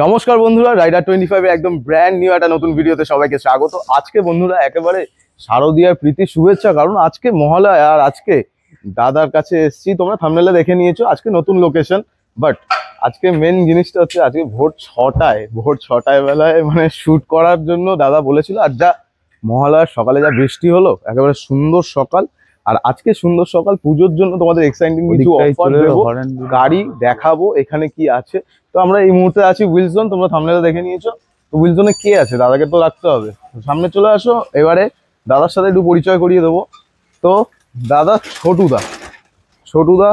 নমস্কার বন্ধুরা, রাইডার 25 এর একদম ব্র্যান্ড নিউ একটা নতুন ভিডিওতে সবাইকে স্বাগত। আজকে বন্ধুরা একেবারে শারদীয়ার প্রীতি শুভেচ্ছা, কারণ আজকে মহালয়া আর আজকে দাদার কাছে এসেছি। তোমরা থাম্বনেলে দেখে নিয়েছো আজকে নতুন লোকেশন, বাট আজকে মেন জিনিসটা হচ্ছে আজকে ভোর ছটায় বেলায় মানে শুট করার জন্য দাদা বলেছিল। আর যা মহালয়ার সকালে যা বৃষ্টি হলো, একেবারে সুন্দর সকাল। আর আজকে সুন্দর সকাল পুজোর জন্য তোমাদের এক্সাইটিং কিছু অফার দেবো, গাড়ি দেখাবো এখানে কি আছে। তো আমরা এই মুহূর্তে আছি উইলসন, তোমরা থাম্বনেলে দেখে নিয়েছো। তো উইলসনে কে আছে, দাদাকে তো রাখতে হবে। সামনে চলে আসো, এবারে দাদার সাথে একটু পরিচয় করিয়ে দেবো। তো দাদা ছোটুদা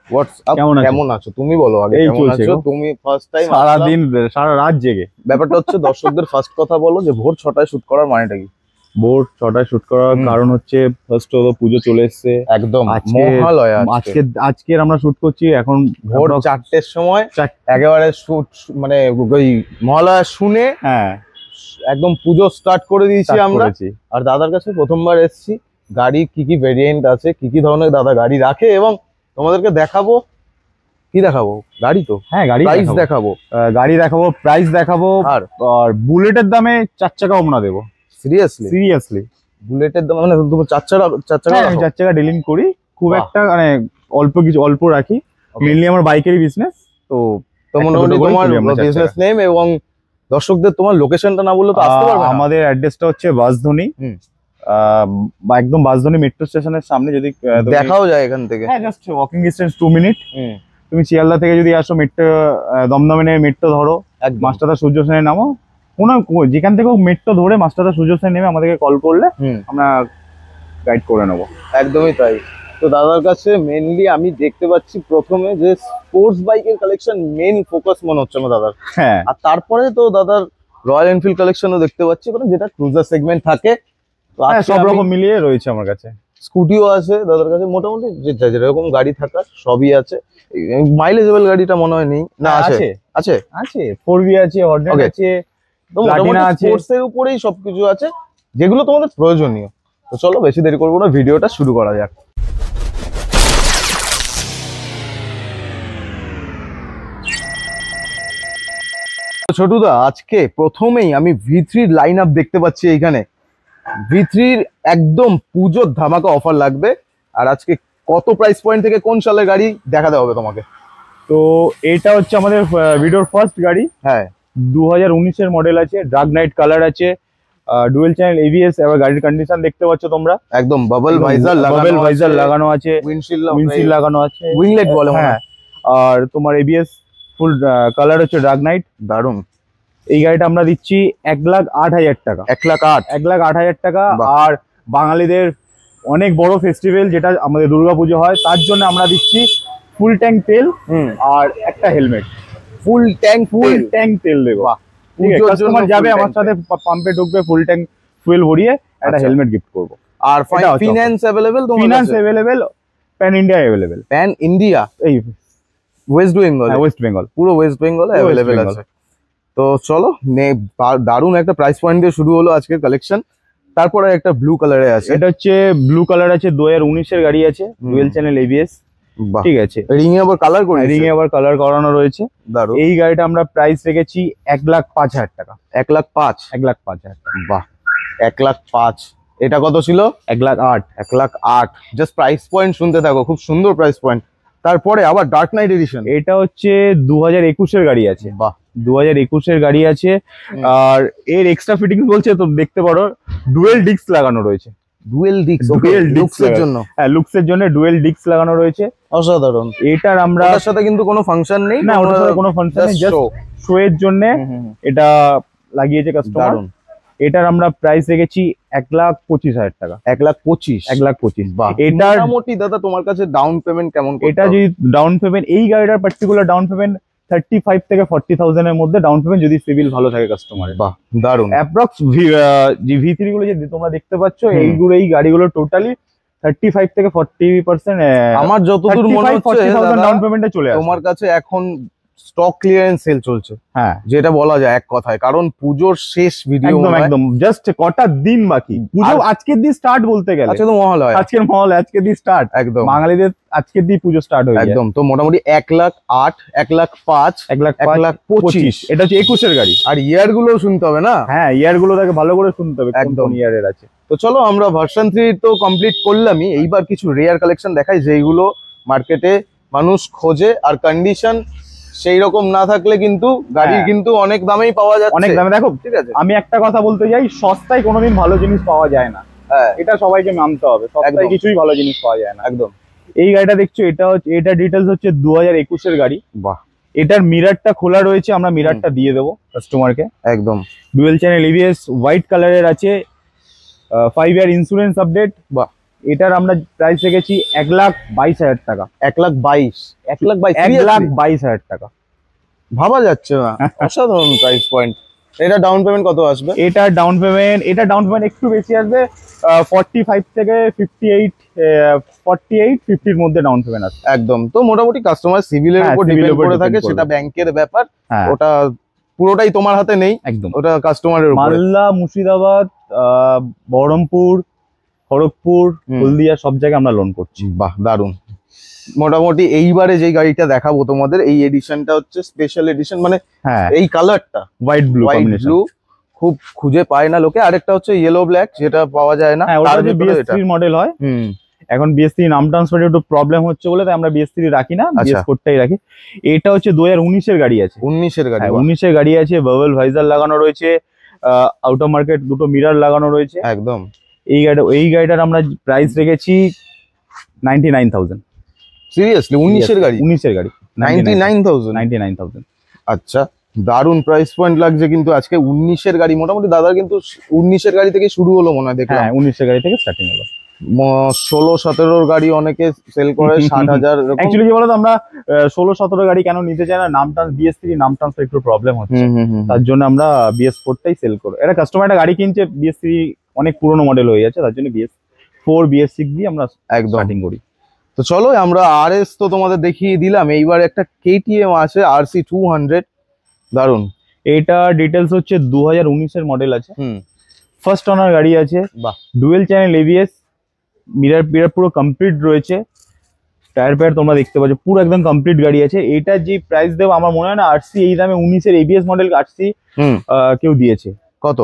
হোয়াটসঅ্যাপ, কেমন আছো তুমি বলো আগে, কেমন আছো তুমি? ফার্স্ট টাইম সারাদিন সারা রাত জেগে। ব্যাপারটা হচ্ছে দর্শকদের ফার্স্ট কথা বলো যে ভোর 6টায় শুট করার মানেটা কি? ভোর 6টায় শুট করার কারণ হচ্ছে ফার্স্ট হলো পুজো চলে এসছে, একদম মহালয়া। আজকের আমরা শুট করছি এখন ভোর 4টের সময়, একেবারে শুট মানে ওই মহালয়া শুনে হ্যাঁ একদম পুজো স্টার্ট করে দিয়েছি আমরা। আর দাদার কাছে প্রথমবার এসেছি, গাড়ি কি কি ভেরিয়েন্ট আছে, কি কি ধরনের দাদা গাড়ি রাখে, এবং তোমাদেরকে দেখাবো। কি দেখাবো? গাড়ি তো হ্যাঁ, গাড়ি প্রাইস দেখাবো, প্রাইস দেখাবো। আর বুলেটের দামে 4 চাকা ওমনা দেবো। সিরিয়াসলি বুলেটের দাম মানে তুমি 4 চাকা ডিলিং করি, খুব একটা মানে অল্প রাখি। মেইনলি আমার বাইকেরই বিজনেস। তো মোটামুটি তোমার বিজনেস নেম এবং দর্শকদের তোমার লোকেশনটা না বললে তো আসতে পারবে না। আমাদের অ্যাড্রেসটা হচ্ছে বাসধনী, একদম বাসধনী মেট্রো স্টেশনের সামনে। যদি দেখাও যায় এখান থেকে, হ্যাঁ জাস্ট ওয়াকিং ডিস্টেন্স 2 মিনিট। তুমি শিয়ালদা থেকে যদি আসো মেট্রো, দমদমে নেমে মেট্রো ধরো, মাস্টারদা সূর্য সেনে নামো, যেখান থেকে মেট্রো ধরে মাস্টারদা সূর্য সেন নেমে আমাদেরকে কল করলে আমরা গাইড করে নেবো। একদমই তাই। তো দাদার কাছে মেইনলি আমি দেখতে পাচ্ছি প্রথমে যে স্পোর্টস বাইকের কালেকশন মেইন ফোকাস মনে হচ্ছে আমার দাদার। হ্যাঁ, আর তারপরে তো দাদার রয়্যাল এনফিল্ড কালেকশনও দেখতে পাচ্ছি, মানে যেটা ক্রুজার সেগমেন্ট থাকে। সব রকম মিলিয়ে রয়েছে আমার কাছে। স্কুটিও আছে দাদার কাছে, মোটামুটি যেরকম গাড়ি থাকার সবই আছে। মাইলেজেবল গাড়িটা মনে হয় নেই না? আছে আছে আছে 4V আছে, হর্নেট আছে, প্লাটিনা আছে, স্পোর্টস এর উপরেই সবকিছু আছে যেগুলো তোমাদের প্রয়োজনীয়। তো চলো বেশি দেরি করবো না, ভিডিওটা শুরু করা যাক। ছোটুদা, আজকে প্রথমেই আমি V3 লাইন আপ দেখতে পাচ্ছি এইখানে। V3 একদম পুজোর ধামাকা অফার লাগবে। আর আজকে কত প্রাইস পয়েন্ট থেকে কোন সালের গাড়ি দেখাতে হবে তোমাকে? তো এটা হচ্ছে আমাদের ভিডিওর ফার্স্ট গাড়ি। হ্যাঁ, 2019 এর মডেল আছে, ডার্ক নাইট কালার আছে, ডুয়েল চ্যানেল ABS। এবার গাড়ির কন্ডিশন দেখতে পাচ্ছ তোমরা, একদম বাবল ভাইজার লাগানো আছে, উইন্ডশিল্ড লাগানো আছে, উইংলেট বলে। হ্যাঁ, আর তোমার ABS ফুল কালার হচ্ছে ডার্ক নাইট। দারুন। এই গাড়িটা আমরা দিচ্ছি 1,08,000 টাকা। 1,08,000 টাকা। আর বাঙালিদের অনেক বড় ফেস্টিভ্যাল যেটা আমাদের দুর্গাপুজো হয়, তার জন্য আমরা দিচ্ছি ফুল ট্যাঙ্ক তেল আর একটা হেলমেট। ফুল ট্যাঙ্ক তেল দেবো। কাস্টমার যাবে আমার সাথে, পাম্পে ঢুকবে, ফুল ট্যাঙ্ক ফুয়েল ভরিয়ে একটা হেলমেট গিফট করবো। আর finance available? Finance available, pan India available. Pan India এই ওয়েস্ট বেঙ্গল, পুরো ওয়েস্ট বেঙ্গলে अवेलेबल আছে। তো চলো, দারুন একটা প্রাইস পয়েন্ট দিয়ে শুরু হলো আজকের কালেকশন। তারপরে একটা ব্লু কালারে আছে, এটা হচ্ছে ব্লু কালার আছে, 2019 এর গাড়ি আছে, ডুয়েল চ্যানেল ABS। ঠিক আছে, রিং এ আবার কালার করানো রয়েছে। দারুন। এই গাড়িটা আমরা প্রাইস রেখেছি 1,05,000 টাকা। 1,05,000 বাহ, 1,05,000। এটা কত ছিল? 1,08,000। জাস্ট প্রাইস পয়েন্ট শুনতে থাকো, খুব সুন্দর প্রাইস পয়েন্ট। তারপরে আবার ডার্ক নাইট এডিশন, এটা হচ্ছে 2021 এর গাড়ি আছে। বাহ, 2021 এর গাড়ি আছে। আর এর এক্সট্রা ফিটিংস বলছে তো দেখতে পারো, ডুয়েল ডিস্ক লাগানো রয়েছে। লুকসের জন্য? হ্যাঁ, লুকসের জন্য ডুয়েল ডিস্ক লাগানো রয়েছে। অসাধারণ। এটার আমরা সাথে কিন্তু কোনো ফাংশন নেই, না ওটার সাথে কোনো ফাংশন নেই, জাস্ট শো এর জন্য এটা লাগিয়েছে কাস্টমার। এটার আমরা প্রাইস রেখেছি 1,25,000 টাকা। 1,25,000। বাহ, এটার মোটামুটি দাদা তোমার কাছে ডাউন পেমেন্ট কেমন? এটা যদি ডাউন পেমেন্ট, এই গাড়িটার পার্টিকুলার ডাউন পেমেন্ট 35 থেকে 40,000 এর মধ্যে ডাউন পেমেন্ট, যদি সিভিল ভালো থাকে কাস্টমারের। বাহ, দারুন। অ্যাপ্রক্স V3 গুলো যে তোমরা দেখতে পাচ্ছ, এই গাড়িগুলো টোটালি 35 থেকে 40%। আমার যতদূর মনে হচ্ছে ডাউন পেমেন্টে চলে আসে তোমার কাছে এখন স্টক ক্লিয়ারেন্স সেল চলছে, হ্যাঁ যেটা বলা যায় এক কথায়, কারণ পুজোর শেষ ভিডিও। একদম একদম, জাস্ট কটা দিন বাকি পুজো, আজকের দিন স্টার্ট বলতে গেলে। আজকে তো মহালয়া, আজকের মহল, আজকের দিন স্টার্ট, একদম বাঙালিদের আজকের দিন পুজো স্টার্ট হয়ে যায়। একদম। তো মোটামুটি 1,08,000, 1,05,000, 1,25,000, এটা হচ্ছে 21-এর গাড়ি। আর ইয়ার গুলো শুনতে হবে না? হ্যাঁ, ইয়ার গুলো তাকে ভালো করে শুনতে হবে, একদম। কোন ইয়ারের আছে। তো চলো আমরা ভার্সন 3 তো কমপ্লিট করলামই, এইবার কিছু রেয়ার কালেকশন দেখাই যেইগুলো মার্কেটে মানুষ খোঁজে, আর কন্ডিশন সেই রকম না থাকলে কিন্তু গাড়ি হ্যাঁ। কিন্তু অনেক দামেই পাওয়া যাচ্ছে। অনেক দামে, দেখো ঠিক আছে, আমি একটা কথা বলতে যাই, সস্তায় কোনোদিন ভালো জিনিস পাওয়া যায় না, হ্যাঁ এটা সবাইকে মানতে হবে। সস্তায় একদম। কিছুই ভালো জিনিস পাওয়া যায় না। একদম। এই গাড়িটা দেখছো, এটা হচ্ছে, এটা ডিটেলস হচ্ছে 2021-এর গাড়ি। বাহ, এটার মিরারটা খোলা রয়েছে, আমরা মিরারটা দিয়ে দেবো কাস্টমারকে। একদম ডুয়েল চ্যানেল এবিএস, হোয়াইট কালারের আছে, 5 ইয়ার ইন্স্যুরেন্স আপডেট। বাহ, এটার আমরা প্রাইস রেখেছি 1,22,000 টাকা। 1,22,000, 1,22,000, 1,22,000 টাকা ভাবা যাচ্ছে না, অসাধারণ প্রাইস পয়েন্ট। এটা ডাউন পেমেন্ট কত আসবে? এটা ডাউন পেমেন্ট একটু বেশি আসবে, 45 থেকে 58, 48-50-র মধ্যে ডাউন পেমেন্ট আসবে। একদম। তো মোটামুটি কাস্টমার সিভিলের হ্যাঁ, উপর civil ডিপেন্ড উপর করে depend থাকে, করবে। সেটা ব্যাংকের ব্যাপার, হ্যাঁ ওটা পুরোটাই তোমার হাতে নেই, একদম। ওটা কাস্টমারের উপর। মালদা, মুর্শিদাবাদ, বহরমপুর, খড়গপুর, হলদিয়া সব জায়গায় আমরা লোন করছি। বাহ, দারুন। মোটামুটি এইবারে যে গাড়িটা দেখাবো তোমাদের, এই এডিশনটা হচ্ছে স্পেশাল এডিশন, মানে হ্যাঁ, এই কালারটা white blue white combination. Blue খুব খুঁজে পায় না লোকে। আরেকটা হচ্ছে ইয়েলো ব্ল্যাক, যেটা পাওয়া যায় না। হ্যাঁ, ওটা তার হচ্ছে ভিতরে এটা। BS3 মডেল হয়। হুম, এখন BS3 নাম ট্রান্সফারে একটু প্রবলেম হচ্ছে বলে তাই আমরা BS3 রাখি না, আচ্ছা। BS4টাই রাখি। এটা হচ্ছে 2019-এর গাড়ি আছে। 19-এর গাড়ি, হ্যাঁ, বাহ, 19-এর গাড়ি আছে, বাবল ভাইজার লাগানো রয়েছে, আউট অফ মার্কেট দুটো মিরার লাগানো রয়েছে। একদম। এই গাড়িটার আমরা প্রাইস রেখেছি 99,000। সিরিয়াসলি 19-এর গাড়ি? 19-এর গাড়ি 99,000? 99,000। আচ্ছা, দারুন প্রাইস পয়েন্ট লাগছে কিন্তু আজকে। 19-এর গাড়ি মোটামুটি দাদার কিন্তু 19-এর গাড়ি থেকে শুরু হলো মনে হয়, দেখলাম। হ্যাঁ, 19-এর গাড়ি থেকে স্টার্টিং হলো। 16-17-র গাড়ি অনেকে সেল করে 60,000 এরকম। অ্যাকচুয়ালি কি বলতো, আমরা 16-17 গাড়ি কেন নিতে চাই না, BS3 নাম ট্রান্সফার একটু প্রবলেম হচ্ছে, তার জন্য আমরা BS4টাই সেল করব। এটা কাস্টমার একটা গাড়ি কিনছে, BS3 অনেক পুরনো মডেল হয়ে যাচ্ছে, তার জন্য BS4 BS6 দিয়ে আমরা একদম স্টার্টিং করি। তো চলো আমরা RS তো তোমাদের দেখিয়ে দিলাম, এইবার একটা KTM আছে RC 200, দারুন। এটা ডিটেলস হচ্ছে 2019-এর মডেল আছে, হুম, ফার্স্ট ওনার গাড়ি আছে, বাহ, ডুয়েল চ্যানেল এবিএস, মিরার পুরো কমপ্লিট রয়েছে, টায়ার ফায়ার তোমরা দেখতে পাচ্ছ, পুরো একদম কমপ্লিট গাড়ি আছে। এটা যে প্রাইস দেবো আমার মনে হয় না RC এই দামে 19-এর ABS মডেল RC হুম, কেউ দিয়েছে। কত?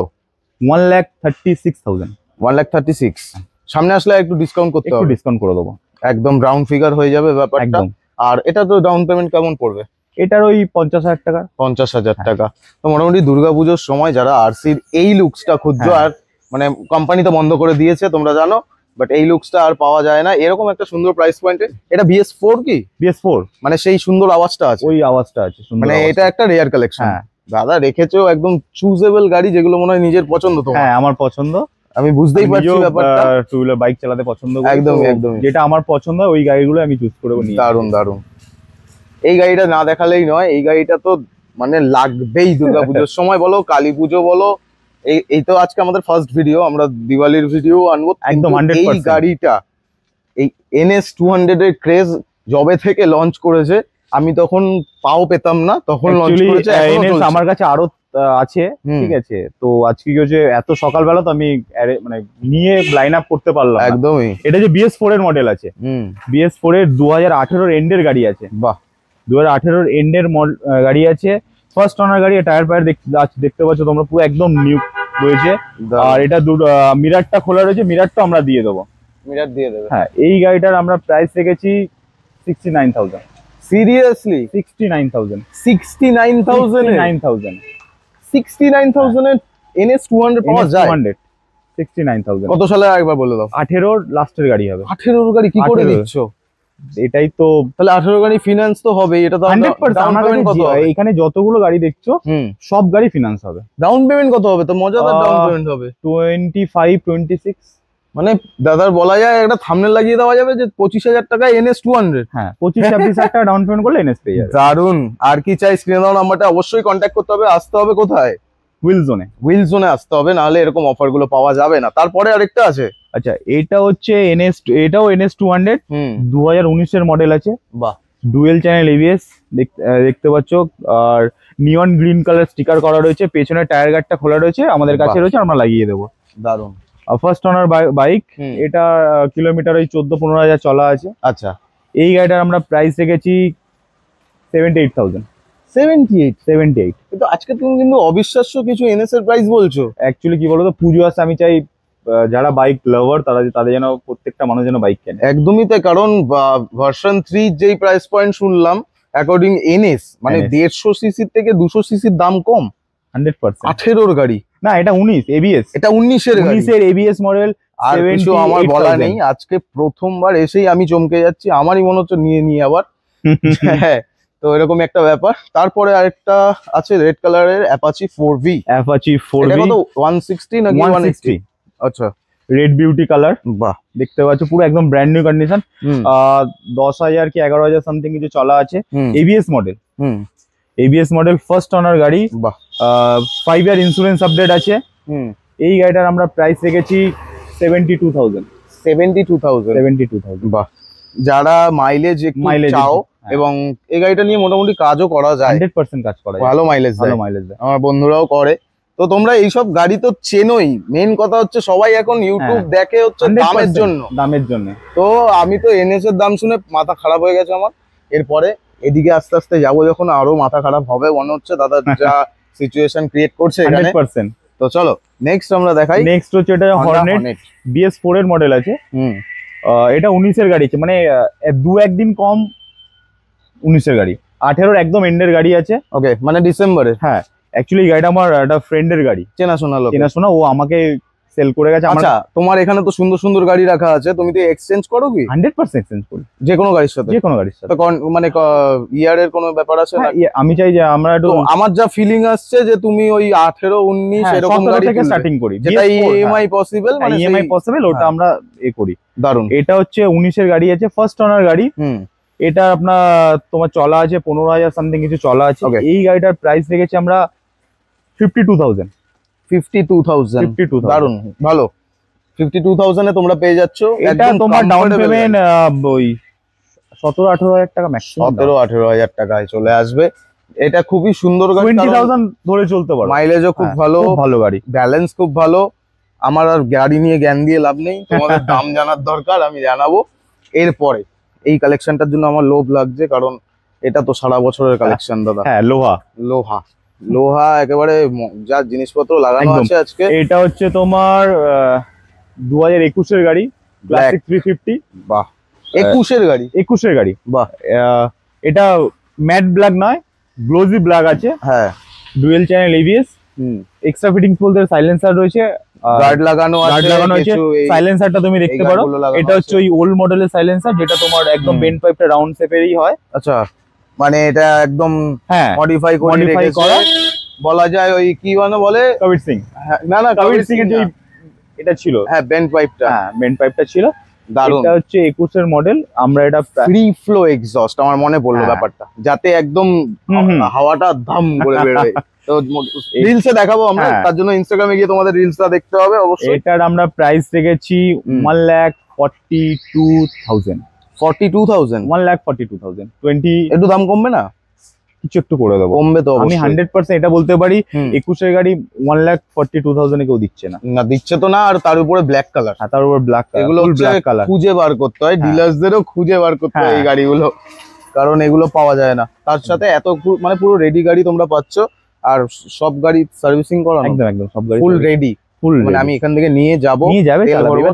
1,36,000। 1,36,000। সামনে আসলে একটু ডিসকাউন্ট করতে একটু হবে, ডিসকাউন্ট করে দেবো, একদম রাউন্ড ফিগার হয়ে যাবে ব্যাপারটা। একদম। আর এটা তো ডাউন পেমেন্ট কেমন পড়বে? এটার ওই 50,000 টাকা। 50,000 টাকা। তো মোটামুটি দুর্গাপুজোর সময় যারা RC-র এই লুকসটা খুঁজছো, হ্যাঁ। আর মানে কোম্পানি তো বন্ধ করে দিয়েছে তোমরা জানো, বাট এই লুকসটা আর পাওয়া যায় না এরকম একটা সুন্দর প্রাইস পয়েন্টে। এটা BS4 কি? BS4, মানে সেই সুন্দর আওয়াজটা আছে, ওই আওয়াজটা আছে, সুন্দর মানে আওয়াজটা। এটা একটা রেয়ার কালেকশন। হ্যাঁ দাদা রেখেছো একদম চুজেবল গাড়ি, যেগুলো মনে হয় নিজের পছন্দ তোমার। হ্যাঁ, আমার পছন্দ, আমি বুঝতেই আমি পারছি নিজেও, ব্যাপারটা। টু হুইলার বাইক চালাতে পছন্দ করি, একদমই, তো একদমই। যেটা আমার পছন্দ হয় ওই গাড়িগুলো আমি চুজ করে নিই। দারুন দারুন। এই গাড়িটা না দেখালেই নয়, এই গাড়িটা তো মানে লাগবেই দুর্গাপুজোর সময় বলো, কালী পুজো বলো। এই তো আজকে আমাদের ফার্স্ট ভিডিও, আমরা দিওয়ালির ভিডিও আনবো একদম, কিন্তু 100%। এই গাড়িটা, এই NS 200 এর ক্রেজ যবে থেকে লঞ্চ করেছে, আমি তখন পাও পেতাম না, তখন লঞ্চ Actually, করেছে, এখনো NS চলছে। আমার কাছে আরো আছে, হুম, ঠিক আছে। তো আজকে কি হচ্ছে, এত সকালবেলা তো আমি মানে নিয়ে লাইন আপ করতে পারলাম না। একদমই। এটা যে BS4 এর মডেল আছে, হুম, BS4 এর 2018-র এন্ডের গাড়ি আছে, বাহ, 2018-র এন্ডের গাড়ি আছে, ফার্স্ট ওনার গাড়ি। টায়ার ফায়ার দেখতে পাচ্ছ তোমরা, পুরো একদম নিউ রয়েছে। দারুন। আর এটা মিরারটা খোলা রয়েছে, মিরারটা আমরা দিয়ে দেবো। মিরার দিয়ে দেবে? হ্যাঁ, এই গাড়িটার আমরা প্রাইস রেখেছি 69,000। সিরিয়াসলি 69,000, 69,000 এ? 69,000 69,000 এর NS 200 পাওয়া যায়? 69,000। কত সালে একবার বলে দাও। 18-র লাস্টের গাড়ি হবে। 18-র গাড়ি কি করে 18 দিচ্ছ? এটাই তো তাহলে 18 গাড়ি ফিনান্স তো হবেই, এটা তো 100%। ডাউন আমার পেমেন্ট কত হবে? এখানে যতগুলো গাড়ি দেখছো হুম, সব গাড়ি ফিনান্স হবে। ডাউন পেমেন্ট কত হবে? তো মজাদার ডাউন আহ, পেমেন্ট হবে 25-26। মানে দাদার বলা যায় একটা থাম্বনেল লাগিয়ে দেওয়া যাবে যে 25,000 টাকায় NS 200। হ্যাঁ, 25-26,000 টাকা ডাউন পেমেন্ট করলে এনএস পেয়ে যাবে। দারুন। আর কি চাই? স্ক্রিনে দেওয়া নাম্বারটা অবশ্যই কন্ট্যাক্ট করতে হবে। আসতে হবে কোথায়? হুইল জোনে। হুইল জোনে আসতে হবে, নাহলে এরকম অফার গুলো পাওয়া যাবে না। তারপরে আরেকটা আছে। আচ্ছা, এটা হচ্ছে এটাও NS 200, হুম, 2019-এর মডেল আছে, বাহ, ডুয়েল চ্যানেল ABS, দেখতে পাচ্ছ। আর নিয়ন গ্রিন কালার স্টিকার করা রয়েছে, পেছনে টায়ার গার্ডটা খোলা রয়েছে, আমাদের কাছে রয়েছে, আমরা লাগিয়ে দেবো। দারুন। ফার্স্ট ওনার বাইক, এটা কিলোমিটার ওই 14-15 হাজার চলা আছে। আচ্ছা, এই গাড়িটার আমরা প্রাইস রেখেছি 78,000। 78 কিন্তু আজকে তুমি কিন্তু অবিশ্বাস্য কিছু এনএস এর প্রাইস বলছো। অ্যাকচুয়ালি কি বলতো, পুজো আসছে, আমি চাই যারা বাইক লাভার তাদের যেন প্রত্যেকটা মানুষ যেন বাইক কেনে। একদমই তাই, কারণ ভার্সন 3 যেই প্রাইস পয়েন্ট শুনলাম অ্যাকর্ডিং এনএস মানে 150 সিসি থেকে 200 সিসির দাম কম। 100%। 18 গাড়ি না, এটা 19 এবিএস, এটা 19 এর এবিএস মডেল। আর কিছু আমার বলা নেই, আজকে প্রথমবার এসেই আমি চমকে যাচ্ছি, আমারই মনে হচ্ছে নিয়ে আবার। হ্যাঁ, তো এরকম একটা ব্যাপার। তারপরে আরেকটা আছে রেড কালারের অ্যাপাচি 4V। অ্যাপাচি 4V এটা কত 160 নাকি 180? আচ্ছা, রেড বিউটি কালার। বাহ, দেখতে পাচ্ছ পুরো একদম ব্র্যান্ড নিউ কন্ডিশন। 10,000 কি 11,000 সামথিং কিছু চলা আছে। ABS model, ABS model, first owner গাড়ি। বাহ, 5 ইয়ার ইন্স্যুরেন্স আপডেট আছে। এই গাড়িটার আমরা প্রাইস রেখেছি 72,000। 72,000। বাহ, যারা মাইলেজ চাও এবং এই গাড়িটা নিয়ে মোটামুটি কাজও করা যায়, 100% কাজ করা যায়, ভালো মাইলেজ দেয়, আমার বন্ধুরাও করে। তো তোমরা এইসব গাড়ি তো চেনোই, মেন কথা হচ্ছে সবাই এখন ইউটিউব দেখে হচ্ছে দামের জন্য। তো আমি তো এনএস এর দাম শুনে মাথা খারাপ হয়ে গেছে আমার। এরপরে এদিকে আস্তে আস্তে যাবো যখন আরো মাথা খারাপ হবে মনে হচ্ছে, দাদা যা সিচুয়েশন ক্রিয়েট করছে এখানে। 100%। তো চলো নেক্সট আমরা দেখাই। নেক্সট হচ্ছে এটা হর্নেট BS4 এর মডেল আছে। এটা 19 এর গাড়ি আছে, মানে 2-1 দিন কম 19 এর গাড়ি, 18 একদম এন্ডের গাড়ি আছে। ওকে, মানে ডিসেম্বরে। হ্যাঁ, অ্যাকচুয়ালি গাড়িটা আমার একটা ফ্রেন্ডের গাড়ি, চেনাশোনা, ও আমাকে সেল করে গেছে। আচ্ছা, তোমার এখানে তো সুন্দর সুন্দর গাড়ি রাখা আছে, তুমি তো এক্সচেঞ্জ করো কি? 100% এক্সচেঞ্জ করি, যে কোনো গাড়ির সাথে। মানে ইয়ারের কোনো ব্যাপার আছে না? আমি চাই যে আমরা একটু, আমার যা ফিলিং আসছে যে তুমি ওই 18-19 এরকম গাড়ি থেকে স্টার্টিং করি, যেটা ইএমআই পসিবল, মানে ইএমআই পসিবল, ওটা আমরা করি। দারুন। এটা হচ্ছে 19 এর গাড়ি আছে, ফার্স্ট ওনার গাড়ি। এটা আপনার তোমার চলা আছে 15,000 সামথিং কিছু চলা আছে। এই গাড়িটার প্রাইস রেখেছি আমরা 52,000। 52,000, দারুন, ভালো। 52,000 এ তোমরা পেয়ে যাচ্ছ। এটা তোমার ডাউন পেমেন্ট ওই 17-18,000 টাকা, ম্যাক্সিমাম 17-18,000 টাকায় চলে আসবে। এটা খুবই সুন্দর গাড়ি, 20,000 ধরে চলতে পারো, মাইলেজও খুব ভালো, ভালো গাড়ি, ব্যালেন্স খুব ভালো। আমার আর গাড়ি নিয়ে জ্ঞান দিয়ে লাভ নেই, তোমাদের দাম জানার দরকার, আমি জানাবো। এরপরে এই কালেকশনটার জন্য আমার লোভ লাগছে, কারণ এটা তো সারা বছরের কালেকশন দাদা। হ্যাঁ, লোহা একেবারে যা জিনিসপত্র লাগানো আছে আজকে। এটা হচ্ছে তোমার 2021 এর গাড়ি, ক্লাসিক 350। বাহ, 21 এর গাড়ি। বাহ, এটা ম্যাট ব্ল্যাক নয়, গ্লোজি ব্ল্যাক আছে। হ্যাঁ, dual channel ABS, extra fittings বলতে সাইলেন্সার রয়েছে, গার্ড লাগানো আছে। সাইলেন্সারটা তুমি দেখতে পারো, এটা হচ্ছে ওই ওল্ড মডেলের সাইলেন্সার, যেটা তোমার একদম বেন্ড পাইপটা রাউন্ড শেপেরই হয়। আচ্ছা, মানে এটা একদম মডিফাই করা বলা যায়, ওই কি বলে কবির সিং। না, কবির সিং এর যে এটা ছিল, হ্যাঁ, বেন্ড পাইপটা ছিল। দারুণ। এটা হচ্ছে 21 এর মডেল। আমরা এটা ফ্রি ফ্লো এক্সস্ট, আমার মনে পড়লো ব্যাপারটা, যাতে একদম হাওয়াটা ধাম করে বের হয়। তো রিলসে দেখাবো আমরা, তার জন্য ইনস্টাগ্রামে গিয়ে তোমাদের রিলসটা দেখতে হবে অবশ্যই। এটার আমরা প্রাইস রেখেছি 1,42,000। 1,42,000 20। একটু দাম কমবে না? কিছু একটু করে দেবো, কমবে তো আমি 100% এটা বলতে পারি। 21 এর গাড়ি 1,42,000 কেউ দিচ্ছে না, দিচ্ছে তো না। আর তার উপরে ব্ল্যাক কালার, তার উপর ব্ল্যাক কালার, এগুলো ব্ল্যাক কালার খুঁজে বার করতে হয়, ডিলার্সদেরও খুঁজে বার করতে হয় এই গাড়িগুলো, কারণ এগুলো পাওয়া যায় না। তার সাথে এত মানে পুরো রেডি গাড়ি তোমরা পাচ্ছ, আর সব গাড়ি সার্ভিসিং করানো, একদম সব গাড়ি ফুল রেডি, মানে আমি এখান থেকে নিয়ে যাবে।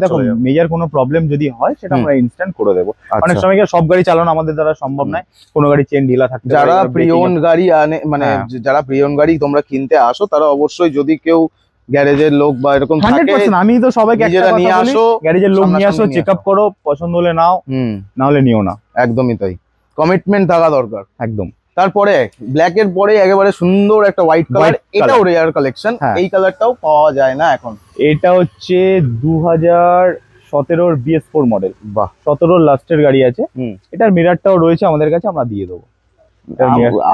দেখো, মেজর কোনো প্রবলেম যদি হয় সেটা আমরা ইনস্ট্যান্ট করে দেবো। অনেক সময় সব গাড়ি চালানো আমাদের দ্বারা সম্ভব নয়, কোনো গাড়ি চেন ঢিলা থাকতে। যারা প্রিয়ন গাড়ি মানে যারা প্রিয়ন গাড়ি তোমরা কিনতে আসো, তারা অবশ্যই যদি কেউ গ্যারেজের লোক বা এরকম থাকে, আমি তো সবাইকে একটা কথা বলি, গ্যারেজের লোক নিয়ে আসো, চেকআপ করো, পছন্দ হলে নাও, না হলে নিও না। একদমই তাই, কমিটমেন্ট থাকা দরকার একদম। তারপরে ব্ল্যাক এর পরে একেবারে সুন্দর একটা হোয়াইট কালার, এটাও রেয়ার কালেকশন, এই কালারটাও পাওয়া যায় না এখন। এটা হচ্ছে 2017 BS4 মডেল। বাহ, 17 লাস্টের গাড়ি আছে। এটার মিররটাও রয়েছে আমাদের কাছে, আমরা দিয়ে দেবো।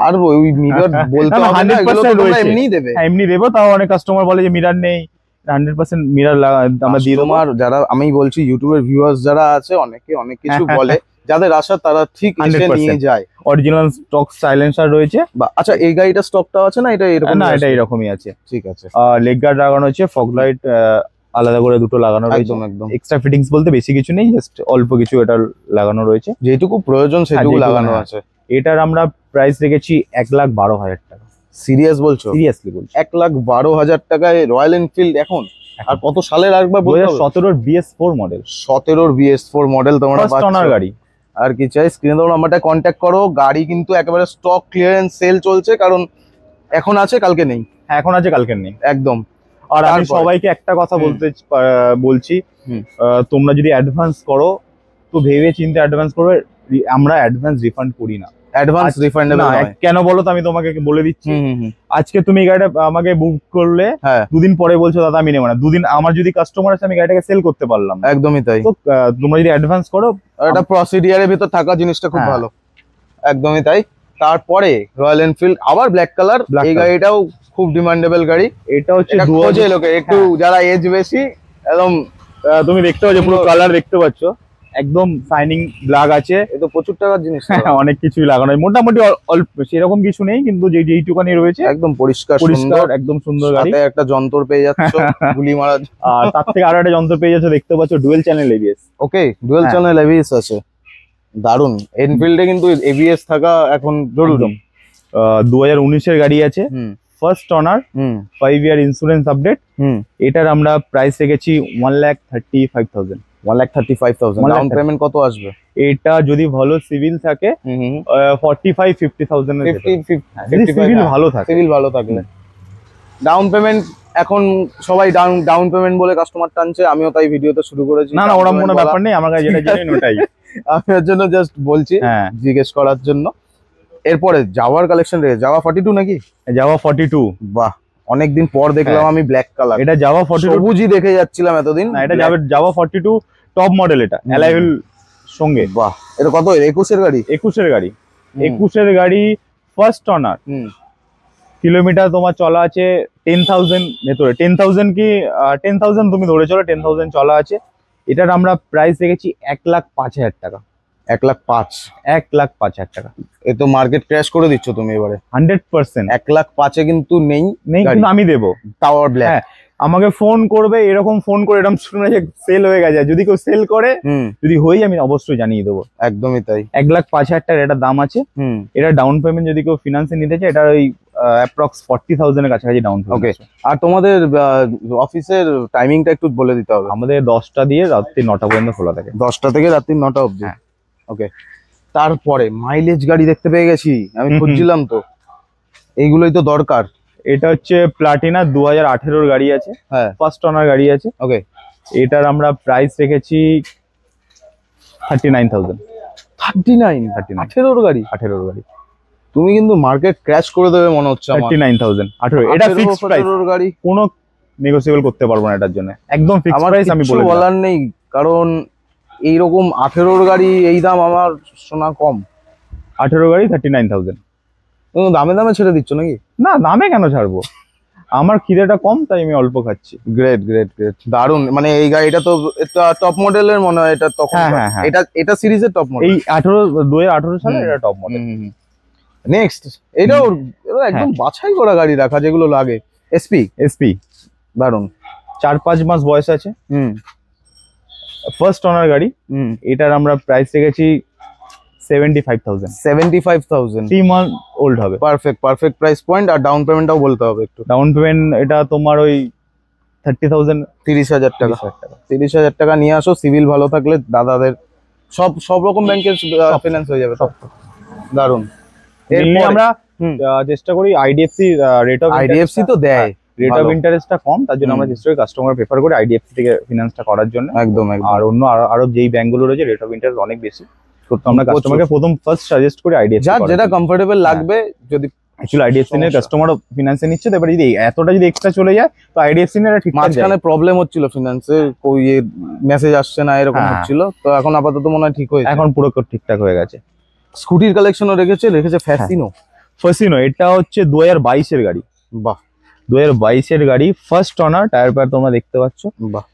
আর ওই মিরর বলতে হবে না, এগুলো তো তোমরা এমনিই দেবে। এমনি দেবো, তাও অনেক কাস্টমার বলে যে মিরর নেই, 100% মিরর আমরা দিয়ে দেবো। যারা আমি বলছি ইউটিউবের ভিউয়ার্স যারা আছে, অনেকে অনেক কিছু বলে, যাদের আশা তারা ঠিক এসে 100% নিয়ে যায়। অরিজিনাল স্টক সাইলেন্সার রয়েছে। বা আচ্ছা, এই গাড়িটা স্টকটা আছে না, এটা এরকম? না, এটা এরকমই আছে। ঠিক আছে। লেগ গার্ড লাগানো হচ্ছে, ফগ লাইট আলাদা করে দুটো লাগানো রয়েছে। একদম একদম। এক্সট্রা ফিটিংস বলতে বেশি কিছু নেই, জাস্ট অল্প কিছু এটা লাগানো রয়েছে, যেটুকু প্রয়োজন সেটুকু যেটুকু, লাগানো হ্যাঁ। আছে। এটার আমরা প্রাইস রেখেছি 1,12,000 টাকা। সিরিয়াস বলছো? সিরিয়াসলি বলছি। 1,12,000 টাকায় রয়্যাল এনফিল্ড এখন? আর কত সালের একবার বলতে হবে? 2017 BS4 মডেল। 17 BS4 মডেল তোমরা ফার্স্ট অনার গাড়ি। আর কি চাই? স্ক্রিনে দেওয়া নাম্বারটা কন্ট্যাক্ট করো। গাড়ি কিন্তু একেবারে স্টক ক্লিয়ারেন্স সেল চলছে, কারণ এখন আছে কালকে নেই। হ্যাঁ, এখন আছে কালকে নেই একদম। আর আমি তারপরে? সবাইকে একটা কথা বলছি, তোমরা যদি অ্যাডভান্স করো তো ভেবে চিন্তে অ্যাডভান্স করবে। আমরা অ্যাডভান্স রিফান্ড করি না। অ্যাডভান্স রিফান্ডেবল নয়। কেন বলো তো, আমি তোমাকে বলে দিচ্ছি। আজকে তুমি গাড়িটা আমাকে বুক করলে, হ্যাঁ, দুদিন পরে বলছো দাদা আমি নেবো না। দুদিন আমার যদি কাস্টমার আছে, আমি গাড়িটাকে সেল করতে পারলাম না। একদমই তাই। তো তোমরা যদি অ্যাডভান্স করো, এটা প্রসিডিয়ারের ভিতর থাকা জিনিসটা খুব হ্যাঁ। ভালো। একদমই তাই। তারপরে রয়্যাল এনফিল্ড আবার ব্ল্যাক কালার। এই গাড়িটাও খুব ডিমান্ডেবল গাড়ি। এটা হচ্ছে খোঁজে লোকে একটু, যারা এজ বেশি। একদম তুমি দেখতে পাচ্ছ, পুরো কালার দেখতে পাচ্ছ, একদম শাইনিং ব্ল্যাক আছে। এ তো প্রচুর টাকার জিনিস। অনেক কিছুই লাগানো, মোটামুটি অল্প, সেরকম কিছু নেই, কিন্তু যেইটুকানি রয়েছে একদম পরিষ্কার পরিষ্কার, একদম সুন্দর গাড়ি। সাথে একটা যন্ত্র পেয়ে যাচ্ছ গুলি মারার। আর তার থেকে আরো একটা যন্ত্র পেয়ে যাচ্ছে, দেখতে পাচ্ছ, ডুয়েল চ্যানেল এবিএস। ওকে, ডুয়েল চ্যানেল এবিএস আছে, দারুন। এনফিল্ডে কিন্তু এবিএস থাকা এখন জরুরি। 2019 এর গাড়ি আছে, ফার্স্ট অনার, 5 ইয়ার ইন্স্যুরেন্স আপডেট। এটার আমরা প্রাইস রেখেছি 1,35,000। 1,35,000। ডাউন পেমেন্ট কত আসবে? এটা যদি ভালো সিভিল থাকে 45-50,000 এর সিভিল ভালো থাকে। সিভিল ভালো থাকলে ডাউন পেমেন্ট, এখন সবাই ডাউন পেমেন্ট বলে কাস্টমার টানছে। আমিও তাই ভিডিওতে শুরু করেছি। না, ওরকম কোনো ব্যাপার নেই, আমার কাছে যেটা জানেন ওটাই। আমি এর জন্য জাস্ট বলছি, জিজ্ঞেস করার জন্য। এরপরে জাভার কালেকশন রয়েছে। জাভা 42 নাকি? জাভা 42। বাহ, অনেকদিন পর দেখলাম আমি ব্ল্যাক কালার। এটা জাভা 42, সবুজই দেখে যাচ্ছিলাম এতদিন। না, এটা জাভা 42 টপ মডেল। এটা অ্যালাইভেল সঙ্গে। বাহ, এটা কত? 21 এর গাড়ি? 21 এর গাড়ি। 21 এর গাড়ি, ফার্স্ট অনার। কিলোমিটার তোমার চলা আছে 10,000 ভেতরে। 10,000 কি 10,000 তুমি ধরে চলো, 10,000 চলা আছে। এটার আমরা প্রাইস রেখেছি 1,05,000 টাকা। 1,05,000? 1,05,000 টাকা। এ তো মার্কেট ক্র্যাশ করে দিচ্ছ তুমি এবারে। 100%। 1,05,000 কিন্তু নেই, কিন্তু আমি দেবো। Tower black. আমাকে ফোন করবে, এরকম ফোন করে এরকম শুনে যে সেল হয়ে গেছে, যদি কেউ সেল করে, যদি হই, আমি অবশ্যই জানিয়ে দেবো। একদমই তাই। 1,05,000 টাকার এটা দাম আছে। এটা ডাউন পেমেন্ট যদি কেউ ফিনান্সে নিতে চায়, এটা ওই অ্যাপ্রক্স 40,000 এর কাছাকাছি ডাউন পেমেন্ট। ওকে, আর তোমাদের অফিসের টাইমিংটা একটু বলে দিতে হবে। আমাদের 10টা দিয়ে রাত্রি 9টা পর্যন্ত খোলা থাকে। 10টা থেকে রাত্রি 9টা অবধি। ওকে, তারপরে মাইলেজ গাড়ি দেখতে পেয়ে গেছি, আমি খুঁজছিলাম তো। এইগুলোই তো দরকার। এটা হচ্ছে প্লাটিনা 2018 গাড়ি আছে। হ্যাঁ, ফার্স্ট অনার গাড়ি আছে। ওকে, এটার আমরা প্রাইস রেখেছি 39,000। 39? 18 গাড়ি? 18 গাড়ি। তুমি কিন্তু মার্কেট ক্র্যাশ করে দেবে মনে হচ্ছে আমার। 39,000। 18 এটা ফিক্সড প্রাইস, গাড়ি কোনো নেগোসিয়েবল করতে পারবো না এটার জন্য, একদম ফিক্সড প্রাইস। আমি বলার নেই, কারণ এইরকম 18 গাড়ি এই দাম আমার শোনা কম। 18 গাড়ি 39,000। দামে দামে ছেড়ে দিচ্ছ নাকি? না, দামে কেন ছাড়বো, আমার খিদেটা কম তাই আমি অল্প খাচ্ছি। গ্রেট গ্রেট গ্রেট, দারুন। মানে এই গাড়িটা তো টপ মডেলের মনে হয়। এটা তখন এটা সিরিজের টপ মডেল। এই 2018 সালে এটা টপ মডেল। নেক্সট, এটাও একদম বাছাই করা গাড়ি রাখা, যেগুলো লাগে। এসপি, দারুন। 4-5 মাস বয়স আছে। ফার্স্ট অনার গাড়ি। এটার আমরা প্রাইস রেখেছি 75,000। 75,000, 3 মান্থ ওল্ড হবে। Perfect price point. আর ডাউন পেমেন্টটাও বলতে হবে একটু। ডাউন পেমেন্ট এটা তোমার ওই 30,000। 30,000 টাকা। 30,000 টাকা নিয়ে আসো। সিভিল ভালো থাকলে দাদাদের সব রকম ব্যাংকের ফাইন্যান্স হয়ে যাবে। সব দারুন। আমরা চেষ্টা করি আইডিএফসি আইডিএফসি তো দেয়, রেট অফ ইন্টারেস্টটা কম, তার জন্য আমরা চেষ্টা করি কাস্টমার প্রেফার করে আইডিএফসি থেকে ফিনান্সটা করার জন্য। একদম। আর অন্য আরো যেই ব্যাংকগুলো রয়েছে রেট অফ ইন্টারেস্ট অনেক বেশি, তো আমরা কাস্টমারকে ফার্স্ট সাজেস্ট করি আইডিএফসি, যেটা কমফোর্টেবল লাগবে। যদি অ্যাকচুয়ালি আইডিএফসি এর কাস্টমার ফিনান্সে নিচ্ছে, তো এবার যদি এতটা যদি এক্সট্রা চলে যায়, তো আইডিএফসি এর ঠিক মাঝখানে প্রবলেম হচ্ছিল ফিনান্সে, কই মেসেজ আসছে না এরকম হচ্ছিল, তো এখন আপাতত মনে হয় ঠিক হয়েছে। এখন পুরো ঠিকঠাক হয়ে গেছে। স্কুটির কালেকশনও রেখেছে ফ্যাসিনো। এটা হচ্ছে 2022 এর গাড়ি। বাহ, 2022 এর গাড়ি, ফার্স্ট অনার, টায়ার পার তোমরা দেখতে পাচ্ছ। বাহ,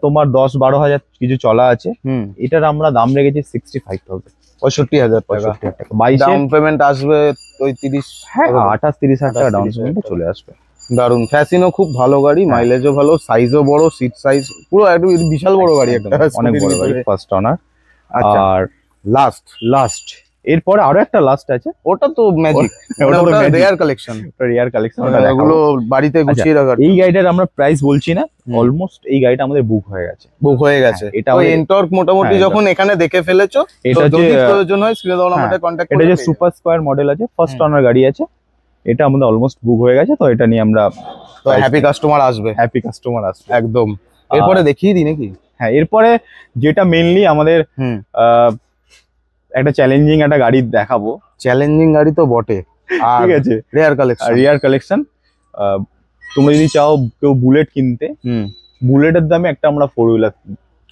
তোমার 10-12 হাজার কিছু চলা আছে। হুম, এটার আমরা দাম রেখেছি 65,000, 65,000 টাকা। 65,000 টাকা। 22 ডাউন পেমেন্ট আসবে ওই 30। হ্যাঁ, 28-30 হাজার টাকা ডাউন 28-30 পেমেন্টে চলে আসবে। দারুন, ফ্যাসিনো খুব ভালো গাড়ি, হ্যাঁ। মাইলেজও ভালো, সাইজও বড়, সিট সাইজ পুরো একটু বিশাল বড় গাড়ি একটা, অনেক বড় গাড়ি, ফার্স্ট অনার। আচ্ছা, আর লাস্ট এরপরে আরো একটা লাস্ট আছে, ওটা তো ম্যাজিক, ওটা তো ওটা magic। রেয়ার কালেকশন, রিয়ার কালেকশন। ওগুলো বাড়িতে গুছিয়ে রাখার। এই গাড়িটার আমরা প্রাইস বলছি না, অলমোস্ট এই গাড়িটা আমাদের বুক হয়ে গেছে। বুক হয়ে গেছে। হ্যাঁ, এটা তো আমাদের- এনটর্ক মোটামুটি হ্যাঁ, যখন এখানে দেখে ফেলেছো, এটা তো হচ্ছে যদি প্রয়োজন হয় স্ক্রিনে দেওয়া নাম্বারে কন্ট্যাক্ট এটা করলে যে পেয়ে সুপার স্কয়ার মডেল আছে, ফার্স্ট হুম। অনার গাড়ি আছে, এটা আমাদের অলমোস্ট বুক হয়ে গেছে। তো এটা নিয়ে আমরা যাবে। তো হ্যাপি কাস্টমার আসবে হ্যাপি কাস্টমার আসবে একদম। এরপরে দেখিয়ে দিই নাকি? হ্যাঁ, এরপরে যেটা মেইনলি আমাদের হুম, একটা চ্যালেঞ্জিং একটা গাড়ি দেখাবো। চ্যালেঞ্জিং গাড়ি তো বটে, আর ঠিক আছে, রেয়ার কালেকশন। রিয়ার কালেকশন। তোমরা যদি চাও কেউ বুলেট কিনতে, হুম, বুলেটের দামে একটা আমরা ফোর হুইলার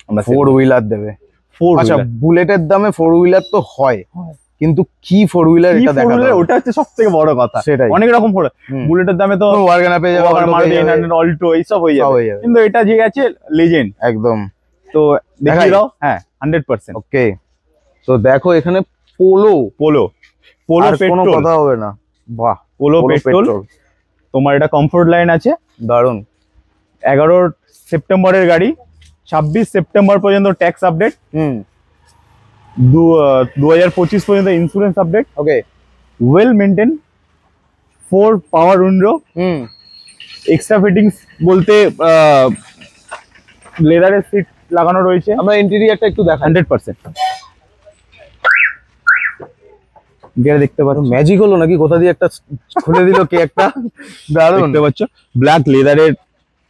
আমরা ফোর হুইলার দেবে। ফোর আচ্ছা, বুলেটের দামে ফোর হুইলার তো হয়, হয়। কিন্তু কি ফোর হুইলার এটা দেখা হুইলার, ওটা হচ্ছে সব থেকে বড় কথা। সেটাই। অনেক রকম ফোর, হুম। বুলেটের দামে তো ওয়াগনার পেয়ে যাবে, অল্টো মারুতি পেয়ে যাবে, 900, অল্টো এইসব হয়ে সব যাবে, হয়ে যাবে। কিন্তু এটা যে আছে লেজেন্ড। একদম। তো দেখাই? দেখিয়ে দাও। হ্যাঁ, 100%। ওকে, তো দেখো এখানে পোলো পোলো আর কোনো পেট্রোল, কথা হবে না। বাহ, পোলো পেট্রোল। তোমার এটা কমফোর্ট লাইন আছে। দারুন। 11 সেপ্টেম্বরের গাড়ি, 26 সেপ্টেম্বর পর্যন্ত ট্যাক্স আপডেট, হুম, 2025 পর্যন্ত ইন্স্যুরেন্স আপডেট, ওকে, ওয়েল মেনটেন, 4 পাওয়ার উইন্ডো, হুম, এক্সট্রা ফিটিংস বলতে লেদারের সিট লাগানো রয়েছে। আমরা ইন্টেরিয়রটা একটু দেখাই। 100%। গিয়ার দেখতে পাচ্ছ, ম্যাজিক হলো নাকি, কোথা দিয়ে একটা খুলে দিল কে একটা, দারুন। দেখতে পাচ্ছ ব্ল্যাক লেদারের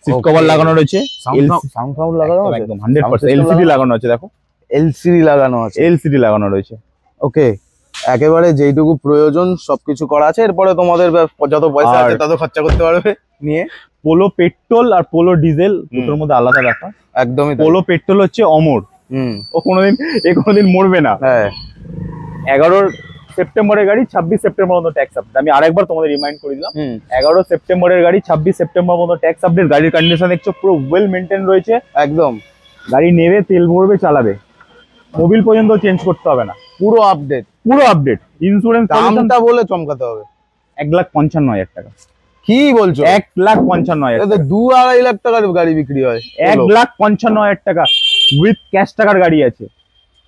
সিট Okay. কভার লাগানো রয়েছে। সাউন্ড লাগানো আছে, একদম 100% এলসিডি লাগানো আছে। দেখো, এলসিডি লাগানো আছে। এলসিডি লাগানো রয়েছে। ওকে, একেবারে যেইটুকু প্রয়োজন সবকিছু করা আছে। এরপরে তোমাদের যত পয়সা আর- আছে তত খরচা করতে পারবে নিয়ে। পোলো পেট্রোল আর পোলো ডিজেল দুটোর মধ্যে আলাদা ব্যাপার। একদমই তাই। পোলো পেট্রোল হচ্ছে অমর, হুম, ও কোনোদিন মরবে না। হ্যাঁ, 11 সেপ্টেম্বরের গাড়ি, 26 সেপ্টেম্বর পর্যন্ত ট্যাক্স আপডেট। আমি আরেকবার তোমাদের রিমাইন্ড করে দিলাম, হুম, 11 সেপ্টেম্বরের গাড়ি, 26 সেপ্টেম্বর পর্যন্ত ট্যাক্স আপডেট। গাড়ির কন্ডিশন দেখছো পুরো ওয়েল মেনটেন রয়েছে। একদম গাড়ি নেবে, তেল ভরবে, চালাবে, মোবিল পর্যন্ত চেঞ্জ করতে হবে না, পুরো আপডেট। পুরো আপডেট। ইন্স্যুরেন্স দামটা বলে চমকাতে হবে। 1,55,000 টাকা। কি বলছো? 1,55,000 এটা তো 2-2.5 লাখ টাকার গাড়ি বিক্রি হয়। 1,55,000 টাকা উইথ ক্যাশ টাকার গাড়ি আছে।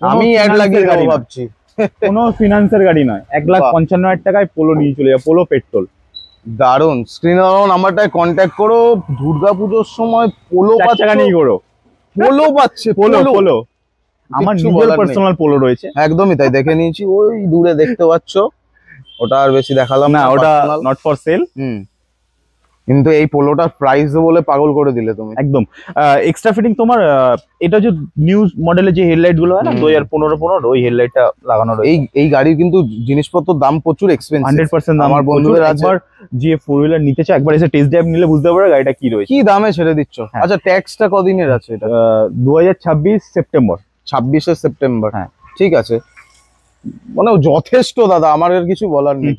আমি 1 লাখের গাড়ি গাড়ি ভাবছি। কোনো ফিনান্সের গাড়ি নয়। 1,55,000 টাকায় পোলো নিয়ে চলে যাবে, পোলো পেট্রোল। দারুন। স্ক্রিনে নাম্বারটায় কন্ট্যাক্ট করো। দুর্গাপুজোর সময় পোলো 4 টাকা নিয়ে করো, পোলো পাচ্ছে, পোলো পোলো। আমার কিচ্ছু নিজের বলার নেই। পার্সোনাল পোলো রয়েছে। একদমই তাই, দেখে নিয়েছি, ওই দূরে দেখতে পাচ্ছ। ওটা আর বেশি দেখালাম না, ওটা personal। Not for sale. হুম, কিন্তু এই পোলোটার প্রাইস বলে পাগল করে দিলে তুমি। একদম এক্সট্রা ফিটিং। তোমার এটা যে নিউ মডেলের যে হেডলাইট গুলো হয় না, হুম। 2015 ওই হেডলাইটটা লাগানো রয়েছে। এই গাড়ির কিন্তু জিনিসপত্রের দাম প্রচুর এক্সপেন্সিভ। 100% দাম। আমার বন্ধুদের আছে। একবার যে ফোর হুইলার নিতে চায়, একবার এসে টেস্ট ড্রাইভ নিলে বুঝতে পারবে গাড়িটা কি রয়েছে। কি দামে ছেড়ে দিচ্ছ? হ্যাঁ। আচ্ছা, ট্যাক্সটা কদিনের আছে এটা? 2026 সেপ্টেম্বর। 26শে সেপ্টেম্বর। হ্যাঁ। ঠিক আছে, মানে যথেষ্ট দাদা, আমার আর কিছু বলার নেই।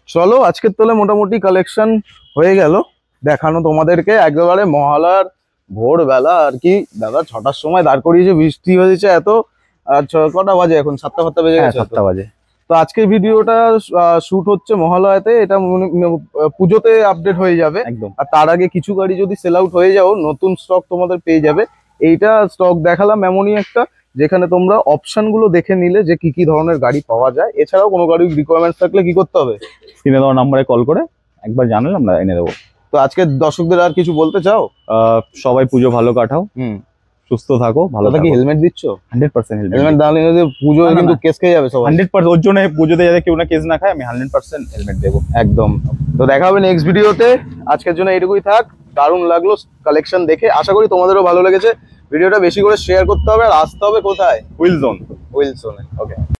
চলো, আজকের তোলে মোটামুটি কালেকশন হয়ে গেল দেখানো তোমাদেরকে। একেবারে মহালয়ার ভোরবেলা আর কি দাদা, 6টার সময় দাঁড় করিয়েছে, বৃষ্টি হয়েছে এত। আর কটা বাজে এখন? 7টা বেজে হ্যাঁ, গেছে। 7টা বাজে। তো আজকের ভিডিওটা শুট হচ্ছে মহালয়াতে, এটা পুজোতে আপডেট হয়ে যাবে। একদম। আর তার আগে কিছু গাড়ি যদি সেল আউট হয়ে যাও, নতুন স্টক তোমাদের পেয়ে যাবে। এইটা স্টক দেখালাম এমনই একটা, যেখানে তোমরা অপশন গুলো দেখে নিলে যে কি কি ধরনের গাড়ি পাওয়া যায়। এছাড়াও কোনো গাড়ির রিকোয়ারমেন্টস থাকলে কি করতে হবে? স্ক্রিনে দেওয়া নাম্বারে কল করে একবার জানালে আমরা এনে দেবো। তো আজকে দর্শকদের আর কিছু বলতে চাও? সবাই পুজো ভালো কাটাও, সুস্থ থাকো, ভালো দাদা কি থাকো। হেলমেট দিচ্ছ? 100% হেলমেট। হেলমেট দাঁড়ালে পুজো না, না, কিন্তু না। কেস খেয়ে যাবে সবাই। 100% ওর জন্য পুজোতে যাতে কেউ না কেস না খায়, আমি 100% হেলমেট দেবো। একদম। তো দেখা হবে নেক্সট ভিডিওতে। আজকের জন্য এইটুকুই থাক। দারুণ লাগলো কালেকশন দেখে, আশা করি তোমাদেরও ভালো লেগেছে। ভিডিওটা বেশি করে শেয়ার করতে হবে, আর আসতে হবে কোথায়? উইলজন। উইলসনে। ওকে।